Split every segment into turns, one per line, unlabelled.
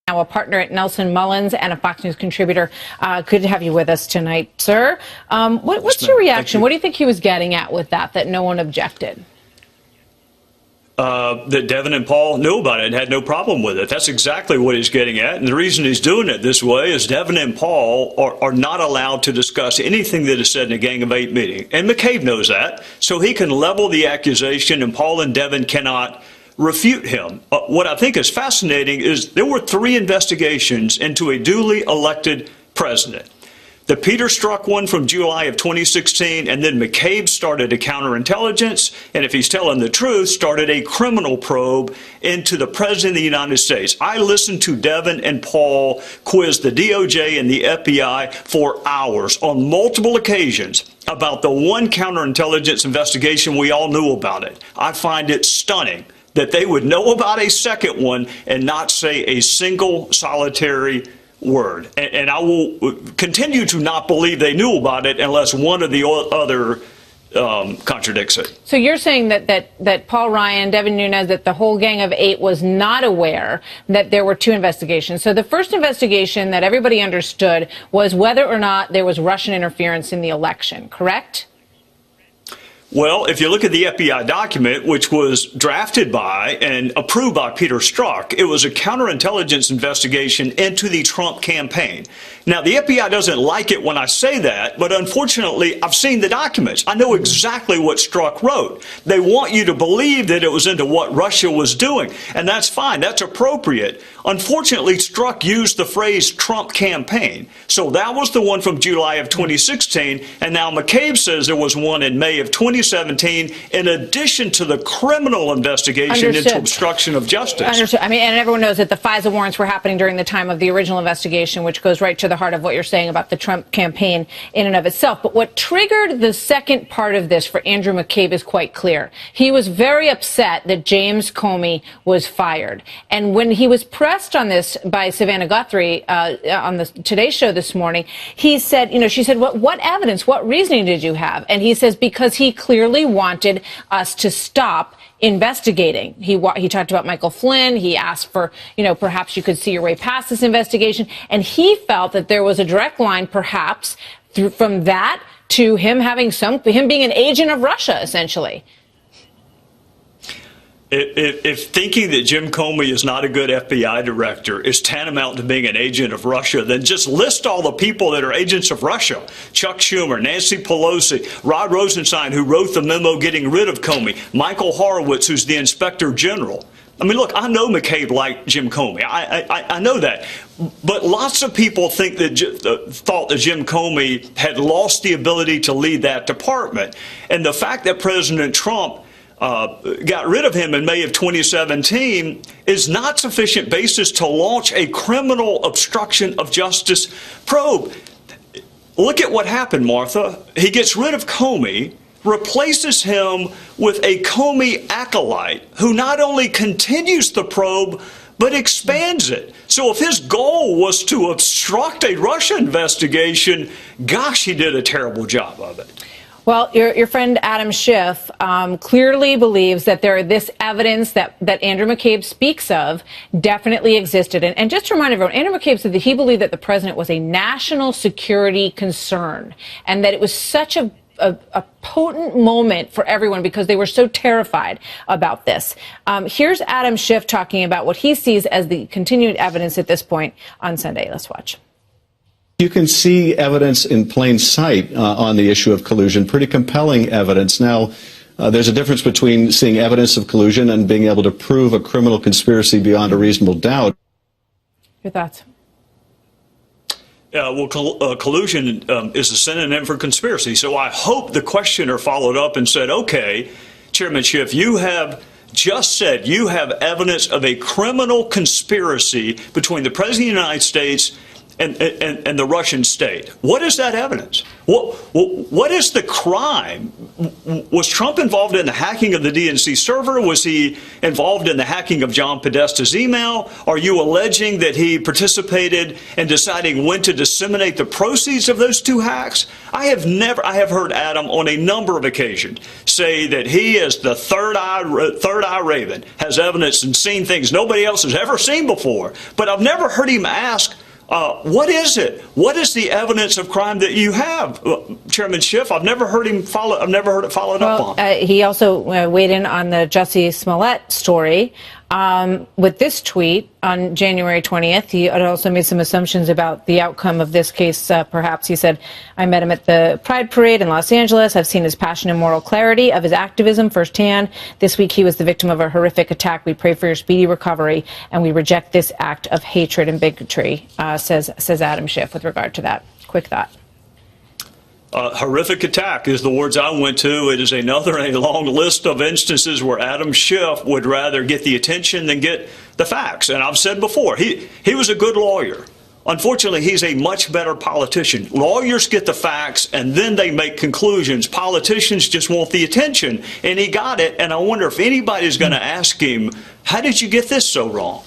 Now a partner at Nelson Mullins and a Fox News contributor. Good to have you with us tonight, sir. What's your reaction? What do you think he was getting at with that no one objected?
That Devin and Paul knew about it and had no problem with it. That's exactly what he's getting at. And the reason he's doing it this way is Devin and Paul are not allowed to discuss anything that is said in a Gang of Eight meeting. And McCabe knows that. So he can level the accusation, and Paul and Devin cannot refute him. What I think is fascinating is there were 3 investigations into a duly elected president. The Peter Strzok one from July of 2016, and then McCabe started a counterintelligence, and if he's telling the truth, started a criminal probe into the President of the United States. I listened to Devin and Paul quiz the DOJ and the FBI for hours on multiple occasions about the one counterintelligence investigation we all knew about it. I find it stunning that they would know about a second one and not say a single solitary word. And I will continue to not believe they knew about it unless one or the other contradicts it.
So you're saying that Paul Ryan, Devin Nunes, that the whole Gang of Eight was not aware that there were 2 investigations. So the first investigation that everybody understood was whether or not there was Russian interference in the election, correct?
Well, if you look at the FBI document, which was drafted by and approved by Peter Strzok, it was a counterintelligence investigation into the Trump campaign. Now, the FBI doesn't like it when I say that, but unfortunately, I've seen the documents. I know exactly what Strzok wrote. They want you to believe that it was into what Russia was doing, and that's fine. That's appropriate. Unfortunately, Strzok used the phrase Trump campaign. So that was the one from July of 2016, and now McCabe says there was one in May of 2017, in addition to the criminal investigation into obstruction of justice.
Understood. I mean, and everyone knows that the FISA warrants were happening during the time of the original investigation, which goes right to the heart of what you're saying about the Trump campaign in and of itself. But what triggered the second part of this for Andrew McCabe is quite clear. He was very upset that James Comey was fired. And when he was pressed on this by Savannah Guthrie on the Today Show this morning, he said, she said, what evidence, what reasoning did you have? And he says, because he clearly wanted us to stop investigating. He talked about Michael Flynn. He asked for, perhaps you could see your way past this investigation. And he felt that there was a direct line, perhaps, from that to him being an agent of Russia, essentially.
If thinking that Jim Comey is not a good FBI director is tantamount to being an agent of Russia, then just list all the people that are agents of Russia. Chuck Schumer, Nancy Pelosi, Rod Rosenstein, who wrote the memo getting rid of Comey, Michael Horowitz, who's the inspector general. I mean, look, I know McCabe liked Jim Comey. I know that. But lots of people thought that Jim Comey had lost the ability to lead that department. And the fact that President Trump got rid of him in May of 2017 is not sufficient basis to launch a criminal obstruction of justice probe. Look at what happened, Martha. He gets rid of Comey, replaces him with a Comey acolyte who not only continues the probe, but expands it. So if his goal was to obstruct a Russia investigation, gosh, he did a terrible job of it.
Well, your friend Adam Schiff clearly believes that this evidence that Andrew McCabe speaks of definitely existed. And just to remind everyone, Andrew McCabe said that he believed that the president was a national security concern and that it was such a potent moment for everyone because they were so terrified about this. Here's Adam Schiff talking about what he sees as the continued evidence at this point on Sunday. Let's watch.
You can see evidence in plain sight on the issue of collusion, pretty compelling evidence. Now, there's a difference between seeing evidence of collusion and being able to prove a criminal conspiracy beyond a reasonable doubt.
Your thoughts?
Well, collusion is a synonym for conspiracy. So I hope the questioner followed up and said, okay, Chairman Schiff, you have just said you have evidence of a criminal conspiracy between the President of the United States and the Russian state. What is that evidence? What is the crime? Was Trump involved in the hacking of the DNC server? Was he involved in the hacking of John Podesta's email? Are you alleging that he participated in deciding when to disseminate the proceeds of those two hacks? I have heard Adam on a number of occasions say that he, as the third eye raven, has evidence and seen things nobody else has ever seen before. But I've never heard him ask, what is it? What is the evidence of crime that you have, Chairman Schiff? I've never heard him follow. I've never heard it followed up on.
He also weighed in on the Jussie Smollett story with this tweet on January 20th. He also made some assumptions about the outcome of this case. Perhaps he said, "I met him at the Pride Parade in Los Angeles. I've seen his passion and moral clarity of his activism firsthand. This week he was the victim of a horrific attack. We pray for your speedy recovery, and we reject this act of hatred and bigotry," says Adam Schiff with regard to that. Quick thought.
Horrific attack is the words I went to. It is another in a long list of instances where Adam Schiff would rather get the attention than get the facts. And I've said before, he was a good lawyer. Unfortunately, he's a much better politician. Lawyers get the facts and then they make conclusions. Politicians just want the attention. And he got it. And I wonder if anybody's going to ask him, how did you get this so wrong?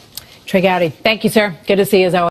Trey Gowdy, thank you, sir. Good to see you as always.